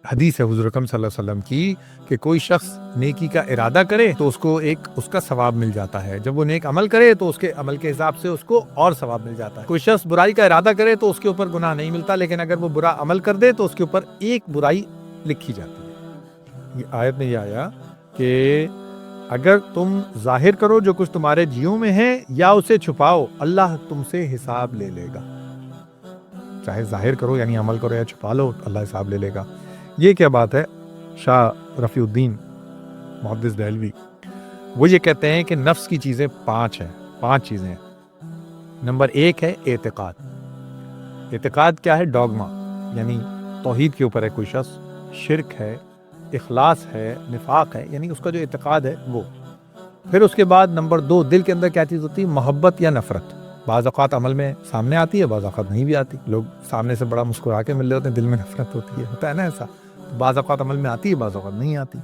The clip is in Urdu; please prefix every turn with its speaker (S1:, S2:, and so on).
S1: حدیث ہے حضور اکرم صلی اللہ علیہ وسلم کی کہ کوئی شخص نیکی کا ارادہ کرے تو اس کو ایک اس کا ثواب مل جاتا ہے، جب وہ نیک عمل کرے تو اس کے عمل کے حساب سے اس کو اور ثواب مل جاتا ہے۔ کوئی شخص برائی کا ارادہ کرے تو اس کے اوپر گناہ نہیں ملتا، لیکن اگر وہ برا عمل کر دے تو اس کے اوپر ایک برائی لکھی جاتی ہے۔ یہ آیت میں یہ آیا کہ اگر تم ظاہر کرو جو کچھ تمہارے جیوں میں ہے یا اسے چھپاؤ، اللہ تم سے حساب لے لے گا۔ چاہے ظاہر کرو یعنی عمل کرو یا چھپا لو، اللہ حساب لے لے گا۔ یہ کیا بات ہے؟ شاہ رفیع الدین محدث دہلوی وہ یہ کہتے ہیں کہ نفس کی چیزیں 5 ہیں، 5 چیزیں ہیں۔ نمبر 1 ہے اعتقاد۔ اعتقاد کیا ہے؟ ڈوگما، یعنی توحید کے اوپر ہے کوئی شخص، شرک ہے، اخلاص ہے، نفاق ہے، یعنی اس کا جو اعتقاد ہے وہ۔ پھر اس کے بعد نمبر 2 دل کے اندر کیا چیز ہوتی ہے؟ محبت یا نفرت۔ بعض اوقات عمل میں سامنے آتی ہے، بعض اوقات نہیں بھی آتی۔ لوگ سامنے سے بڑا مسکرا کے مل رہے ہوتے ہیں، دل میں نفرت ہوتی ہے، ہوتا ہے نا ایسا۔ بعض اوقات عمل میں آتی ہے، بعض اوقات نہیں آتی۔